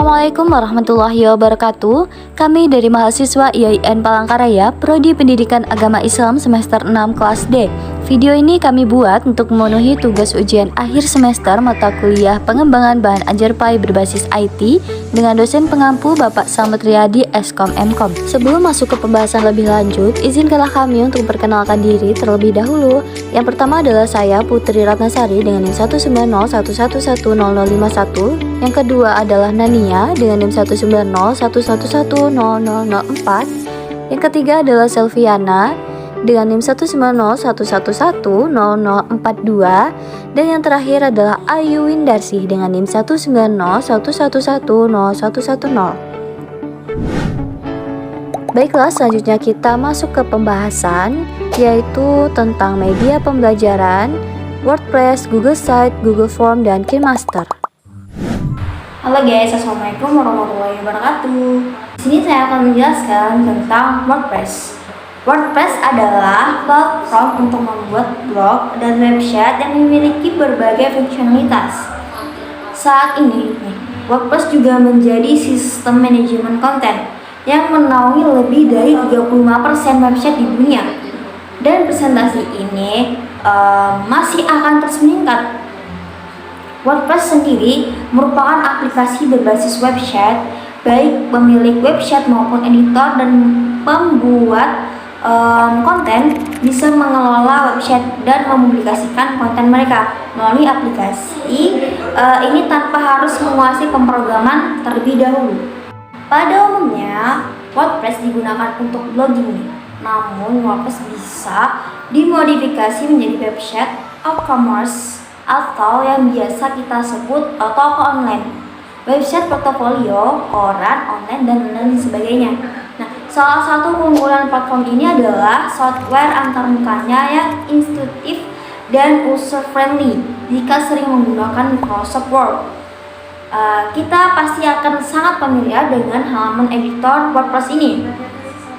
Assalamualaikum warahmatullahi wabarakatuh. Kami dari mahasiswa IAIN Palangkaraya, Prodi Pendidikan Agama Islam semester 6 kelas D. Video ini kami buat untuk memenuhi tugas ujian akhir semester mata kuliah pengembangan bahan ajar PAI berbasis IT dengan dosen pengampu Bapak Slamet Riyadi Eskom Mkom. Sebelum masuk ke pembahasan lebih lanjut, izinkanlah kami untuk memperkenalkan diri terlebih dahulu. Yang pertama adalah saya Putri Ratnasari dengan NIM 19011100051. Yang kedua adalah Nania dengan NIM 19011100004. Yang ketiga adalah Selviana dengan NIM 19011100042. Dan yang terakhir adalah Ayu Windarsi dengan NIM 19011100110. Baiklah, selanjutnya kita masuk ke pembahasan, yaitu tentang media pembelajaran, WordPress, Google Site, Google Form, dan KineMaster. Halo guys, assalamualaikum warahmatullahi wabarakatuh. Di sini saya akan menjelaskan tentang WordPress. WordPress adalah platform untuk membuat blog dan website yang memiliki berbagai fungsionalitas. Saat ini, WordPress juga menjadi sistem manajemen konten yang menaungi lebih dari 35% website di dunia. Dan presentasi ini masih akan terus meningkat. WordPress sendiri merupakan aplikasi berbasis website, baik pemilik website maupun editor dan pembuat konten bisa mengelola website dan mempublikasikan konten mereka melalui aplikasi ini tanpa harus menguasai pemrograman terlebih dahulu. Pada umumnya, WordPress digunakan untuk blogging, namun WordPress bisa dimodifikasi menjadi website e-commerce atau yang biasa kita sebut toko online, website portofolio, koran online, dan lain sebagainya. Nah, salah satu keunggulan platform ini adalah software antarmukanya yang intuitif dan user-friendly jika sering menggunakan Microsoft Word. Kita pasti akan sangat familiar dengan halaman editor WordPress ini.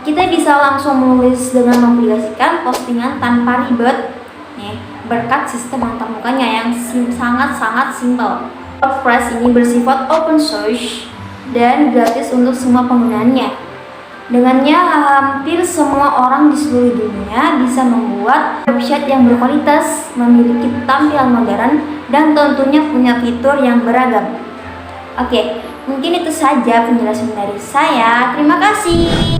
Kita bisa langsung menulis dengan mempublikasikan postingan tanpa ribet, berkat sistem antarmukanya yang sangat-sangat simpel. WordPress ini bersifat open source dan gratis untuk semua penggunanya. Dengannya, hampir semua orang di seluruh dunia bisa membuat website yang berkualitas, memiliki tampilan modern, dan tentunya punya fitur yang beragam. Oke, mungkin itu saja penjelasan dari saya. Terima kasih.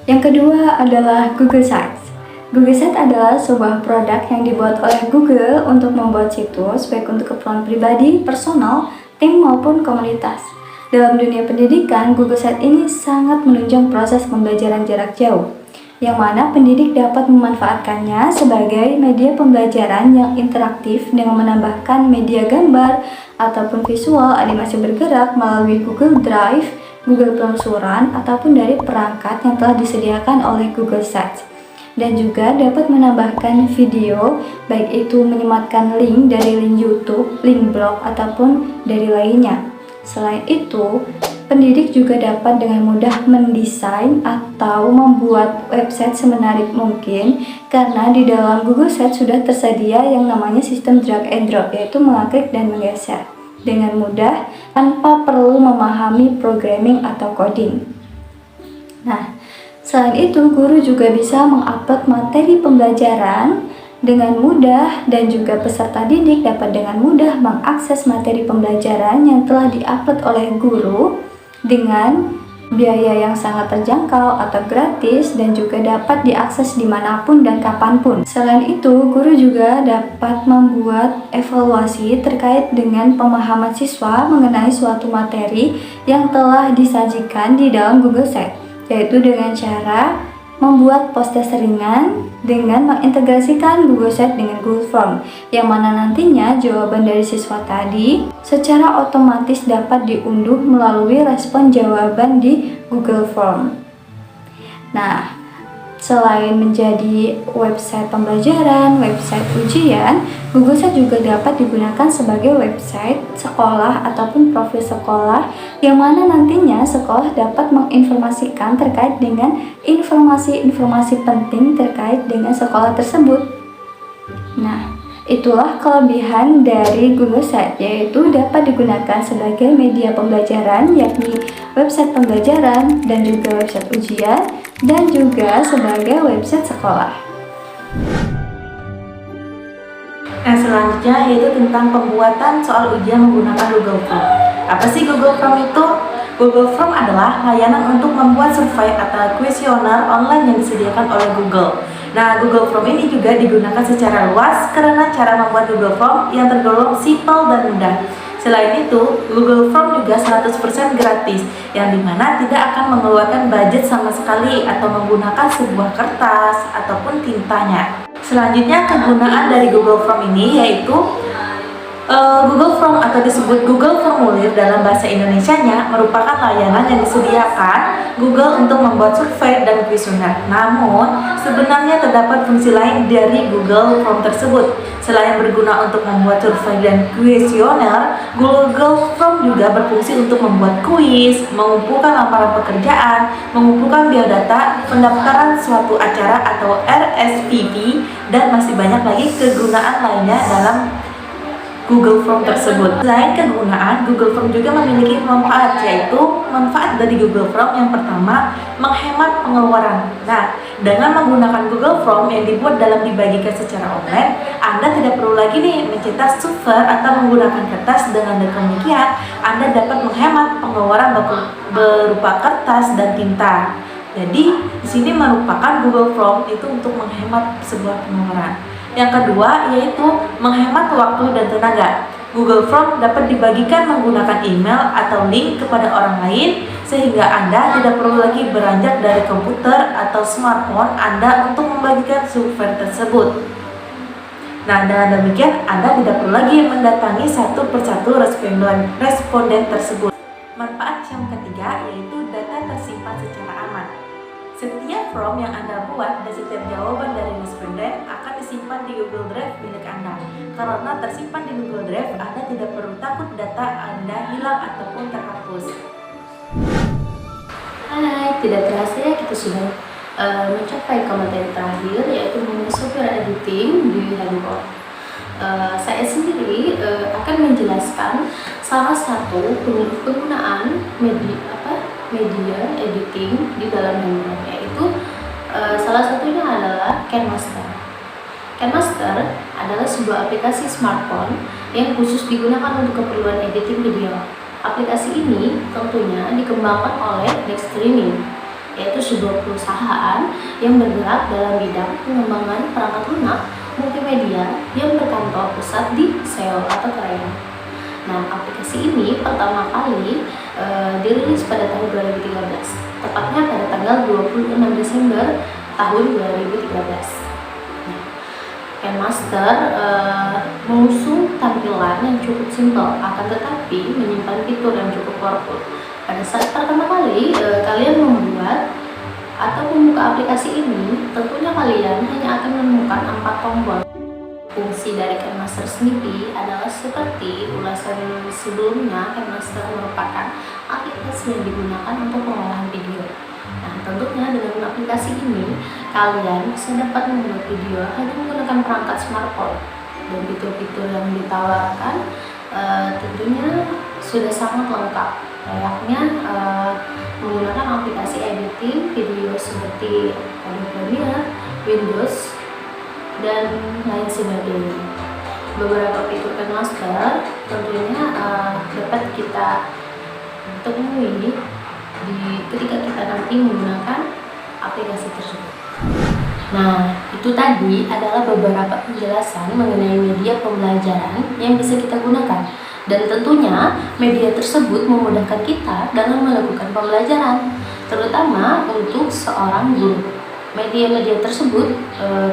Yang kedua adalah Google Sites. Google Sites adalah sebuah produk yang dibuat oleh Google untuk membuat situs baik untuk keperluan pribadi, personal, tim maupun komunitas. Dalam dunia pendidikan, Google Sites ini sangat menunjang proses pembelajaran jarak jauh, yang mana pendidik dapat memanfaatkannya sebagai media pembelajaran yang interaktif dengan menambahkan media gambar ataupun visual animasi bergerak melalui Google Drive, Google Penelusuran, ataupun dari perangkat yang telah disediakan oleh Google Sites. Dan juga dapat menambahkan video, baik itu menyematkan link dari link YouTube, link blog, ataupun dari lainnya. Selain itu, pendidik juga dapat dengan mudah mendesain atau membuat website semenarik mungkin, karena di dalam Google Sites sudah tersedia yang namanya sistem drag and drop, yaitu mengklik dan menggeser dengan mudah tanpa perlu memahami programming atau coding. Nah, selain itu, guru juga bisa mengupload materi pembelajaran dengan mudah, dan juga peserta didik dapat dengan mudah mengakses materi pembelajaran yang telah diupload oleh guru dengan biaya yang sangat terjangkau atau gratis, dan juga dapat diakses dimanapun dan kapanpun. Selain itu, guru juga dapat membuat evaluasi terkait dengan pemahaman siswa mengenai suatu materi yang telah disajikan di dalam Google Sites, yaitu dengan cara membuat poster ringan dengan mengintegrasikan Google Sites dengan Google Form, yang mana nantinya jawaban dari siswa tadi secara otomatis dapat diunduh melalui respon jawaban di Google Form. Nah, selain menjadi website pembelajaran, website ujian, Google Sites juga dapat digunakan sebagai website sekolah ataupun profil sekolah, yang mana nantinya sekolah dapat menginformasikan terkait dengan informasi-informasi penting terkait dengan sekolah tersebut. Nah, Itulah kelebihan dari Google Sites, yaitu dapat digunakan sebagai media pembelajaran, yakni website pembelajaran dan juga website ujian, dan juga sebagai website sekolah. Nah, selanjutnya yaitu tentang pembuatan soal ujian menggunakan Google Form. Apa sih Google Form itu? Google Form adalah layanan untuk membuat survei atau kuesioner online yang disediakan oleh Google. Nah, Google Form ini juga digunakan secara luas karena cara membuat Google Form yang tergolong simpel dan mudah. Selain itu, Google Form juga 100% gratis, yang dimana tidak akan mengeluarkan budget sama sekali atau menggunakan sebuah kertas ataupun tintanya. Selanjutnya, kegunaan dari Google Form ini yaitu Google Form atau disebut Google Formulir dalam bahasa Indonesianya merupakan layanan yang disediakan Google untuk membuat survei dan kuesioner. Namun, sebenarnya terdapat fungsi lain dari Google Form tersebut. Selain berguna untuk membuat survei dan kuesioner, Google Form juga berfungsi untuk membuat kuis, mengumpulkan lamaran pekerjaan, mengumpulkan biodata, pendaftaran suatu acara atau RSVP, dan masih banyak lagi kegunaan lainnya dalam Google Form tersebut. Selain kegunaan, Google Form juga memiliki manfaat, yaitu manfaat dari Google Form yang pertama, menghemat pengeluaran. Nah, dengan menggunakan Google Form yang dibuat dalam dibagikan secara online, Anda tidak perlu lagi nih mencetak super atau menggunakan kertas. Dengan demikian, Anda dapat menghemat pengeluaran berupa kertas dan tinta. Jadi, di sini merupakan Google Form itu untuk menghemat sebuah pengeluaran. Yang kedua yaitu menghemat waktu dan tenaga. Google Form dapat dibagikan menggunakan email atau link kepada orang lain sehingga Anda tidak perlu lagi beranjak dari komputer atau smartphone Anda untuk membagikan survei tersebut. Nah, dengan demikian Anda tidak perlu lagi mendatangi satu persatu responden tersebut. Manfaat yang ketiga yaitu data tersimpan secara aman. Setiap form yang Anda buat dan setiap jawaban dari responden akan disimpan di Google Drive milik Anda. Karena tersimpan di Google Drive, Anda tidak perlu takut data Anda hilang ataupun terhapus. Hai, tidak terasa ya kita sudah mencapai komentar terakhir, yaitu mengenai software editing di handphone. Saya sendiri akan menjelaskan salah satu penggunaan media editing di dalam handphone, yaitu salah satunya adalah KineMaster. KineMaster adalah sebuah aplikasi smartphone yang khusus digunakan untuk keperluan editing video. Aplikasi ini tentunya dikembangkan oleh Nextreaming, yaitu sebuah perusahaan yang bergerak dalam bidang pengembangan perangkat lunak multimedia yang berkantor pusat di Seoul atau Korea. Nah, aplikasi ini pertama kali dirilis pada tahun 2013, tepatnya pada tanggal 26 Desember tahun 2013. KineMaster mengusung tampilan yang cukup simpel, akan tetapi menyimpan fitur yang cukup powerful. Pada saat pertama kali kalian membuat atau membuka aplikasi ini, tentunya kalian hanya akan menemukan 4 tombol. Fungsi dari KineMaster sendiri adalah seperti ulasan sebelumnya. KineMaster merupakan aplikasi yang digunakan untuk pengolahan video. Nah, tentunya dengan aplikasi ini kalian bisa dapat membuat video hanya menggunakan perangkat smartphone, dan fitur-fitur yang ditawarkan tentunya sudah sangat lengkap, layaknya menggunakan aplikasi editing video seperti Adobe Premiere, Windows, dan lain sebagainya. Beberapa fitur KineMaster tentunya dapat kita temui ketika kita nanti menggunakan aplikasi tersebut. Nah, itu tadi adalah beberapa penjelasan mengenai media pembelajaran yang bisa kita gunakan, dan tentunya media tersebut memudahkan kita dalam melakukan pembelajaran, terutama untuk seorang guru. Media-media tersebut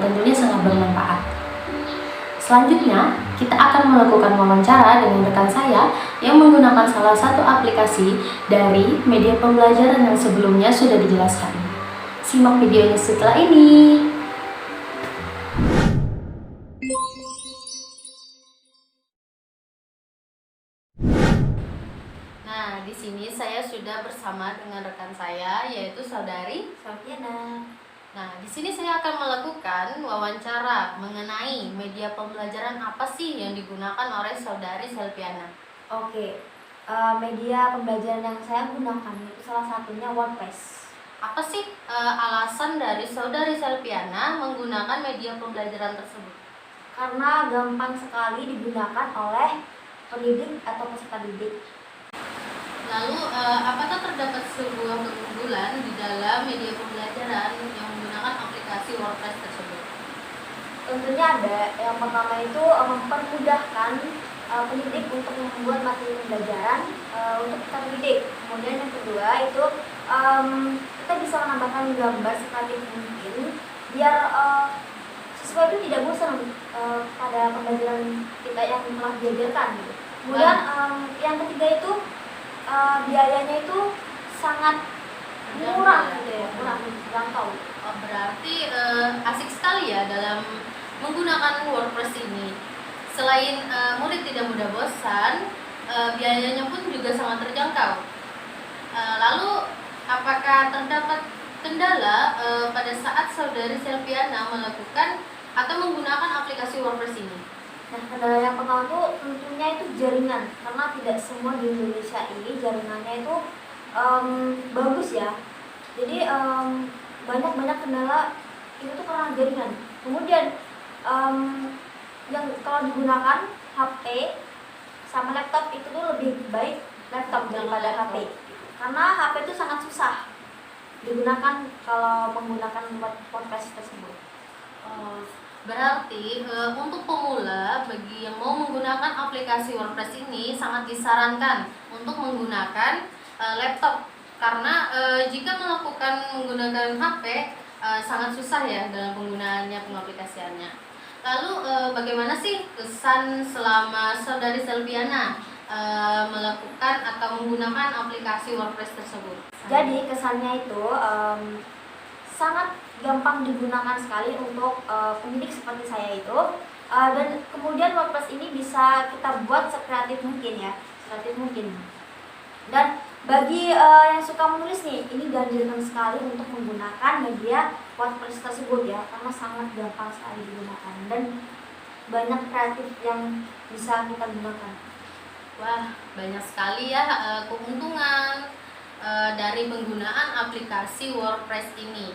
tentunya sangat bermanfaat. Selanjutnya, kita akan melakukan wawancara dengan rekan saya yang menggunakan salah satu aplikasi dari media pembelajaran yang sebelumnya sudah dijelaskan. Simak videonya setelah ini. Nah, di sini saya sudah bersama dengan rekan saya, yaitu saudari Sofiana. Nah, di sini saya akan melakukan wawancara mengenai media pembelajaran apa sih yang digunakan oleh saudari Selviana. Oke, media pembelajaran yang saya gunakan itu salah satunya WordPress. Apa sih alasan dari saudari Selviana menggunakan media pembelajaran tersebut? Karena gampang sekali digunakan oleh pendidik atau peserta didik. Lalu, apakah terdapat sebuah keunggulan di dalam media pembelajaran yang menggunakan aplikasi WordPress tersebut? Tentunya ada. Yang pertama itu mempermudahkan pendidik untuk membuat materi pembelajaran untuk kita didik. Kemudian yang kedua itu kita bisa menambahkan gambar sekreatif mungkin biar siswa itu tidak bosan pada pembelajaran kita yang telah diajarkan. Gitu. Kemudian yang ketiga itu biayanya itu sangat murah gitu ya, murah dijangkau. Oh, berarti asik sekali ya dalam menggunakan WordPress ini. Selain murid tidak mudah bosan, biayanya pun juga sangat terjangkau. Lalu, apakah terdapat kendala pada saat saudari Selviana melakukan atau menggunakan aplikasi WordPress ini? Nah, kendala yang pertama itu tentunya itu jaringan, karena tidak semua di Indonesia ini jaringannya itu bagus ya. Jadi banyak kendala itu tuh karena jaringan. Kemudian yang kalau digunakan HP sama laptop itu tuh lebih baik laptop daripada HP. Karena HP itu sangat susah digunakan kalau menggunakan WordPress tersebut. Berarti untuk pemula bagi yang mau menggunakan aplikasi WordPress ini sangat disarankan untuk menggunakan laptop karena jika menggunakan HP sangat susah ya dalam penggunaannya, pengaplikasiannya. Lalu bagaimana sih kesan selama saudari Selviana melakukan atau menggunakan aplikasi WordPress tersebut? Jadi kesannya itu sangat gampang digunakan sekali untuk pendidik seperti saya itu, dan kemudian WordPress ini bisa kita buat sekreatif mungkin ya, sekreatif mungkin. Dan bagi yang suka menulis nih, ini dianjurkan sekali untuk menggunakan media WordPress tersebut ya, karena sangat gampang sekali digunakan dan banyak kreatif yang bisa kita gunakan. Wah, banyak sekali ya keuntungan dari penggunaan aplikasi WordPress ini.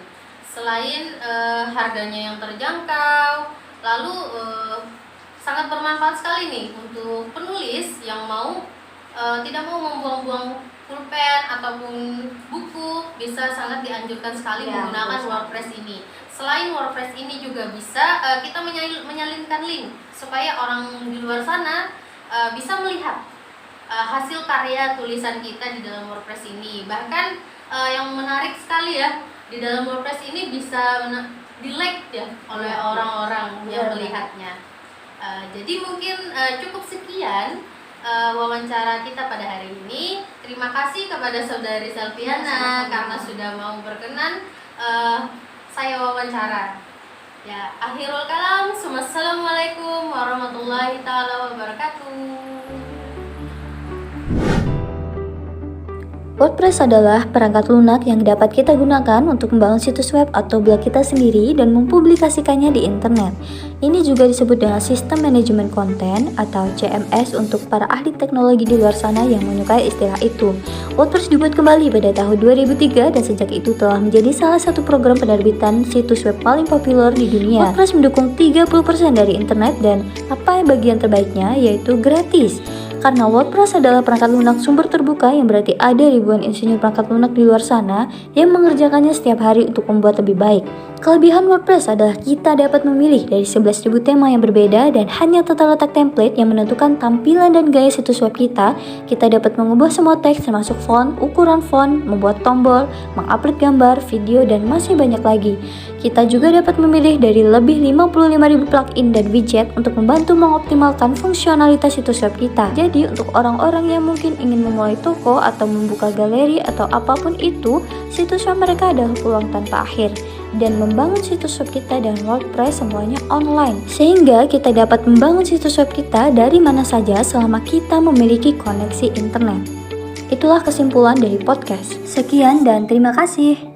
Selain harganya yang terjangkau, lalu sangat bermanfaat sekali nih untuk penulis yang tidak mau membuang-buang pulpen ataupun buku, bisa sangat dianjurkan sekali menggunakan WordPress ini. Selain WordPress ini juga bisa kita menyalinkan link supaya orang di luar sana bisa melihat hasil karya tulisan kita di dalam WordPress ini. Bahkan yang menarik sekali ya, di dalam WordPress ini bisa di-like ya oleh orang-orang yang melihatnya. Jadi mungkin cukup sekian wawancara kita pada hari ini. Terima kasih kepada saudari Selviana karena sudah mau berkenan saya wawancara. Ya, akhirul kalam. Wassalamualaikum warahmatullahi taala wabarakatuh. WordPress adalah perangkat lunak yang dapat kita gunakan untuk membangun situs web atau blog kita sendiri dan mempublikasikannya di internet. Ini juga disebut dengan sistem manajemen konten atau CMS untuk para ahli teknologi di luar sana yang menyukai istilah itu. WordPress dibuat kembali pada tahun 2003 dan sejak itu telah menjadi salah satu program penerbitan situs web paling populer di dunia. WordPress mendukung 30% dari internet dan bagian terbaiknya yaitu gratis. Karena WordPress adalah perangkat lunak sumber terbuka yang berarti ada ribuan insinyur perangkat lunak di luar sana yang mengerjakannya setiap hari untuk membuat lebih baik. Kelebihan WordPress adalah kita dapat memilih dari 11.000 tema yang berbeda dan hanya tata letak template yang menentukan tampilan dan gaya situs web kita. Kita dapat mengubah semua teks termasuk font, ukuran font, membuat tombol, mengupload gambar, video, dan masih banyak lagi. Kita juga dapat memilih dari lebih 55.000 plugin dan widget untuk membantu mengoptimalkan fungsionalitas situs web kita. Jadi untuk orang-orang yang mungkin ingin memulai toko atau membuka galeri atau apapun itu, situs web mereka adalah peluang tanpa akhir. Dan membangun situs web kita dengan WordPress semuanya online. Sehingga kita dapat membangun situs web kita dari mana saja selama kita memiliki koneksi internet. Itulah kesimpulan dari podcast. Sekian dan terima kasih.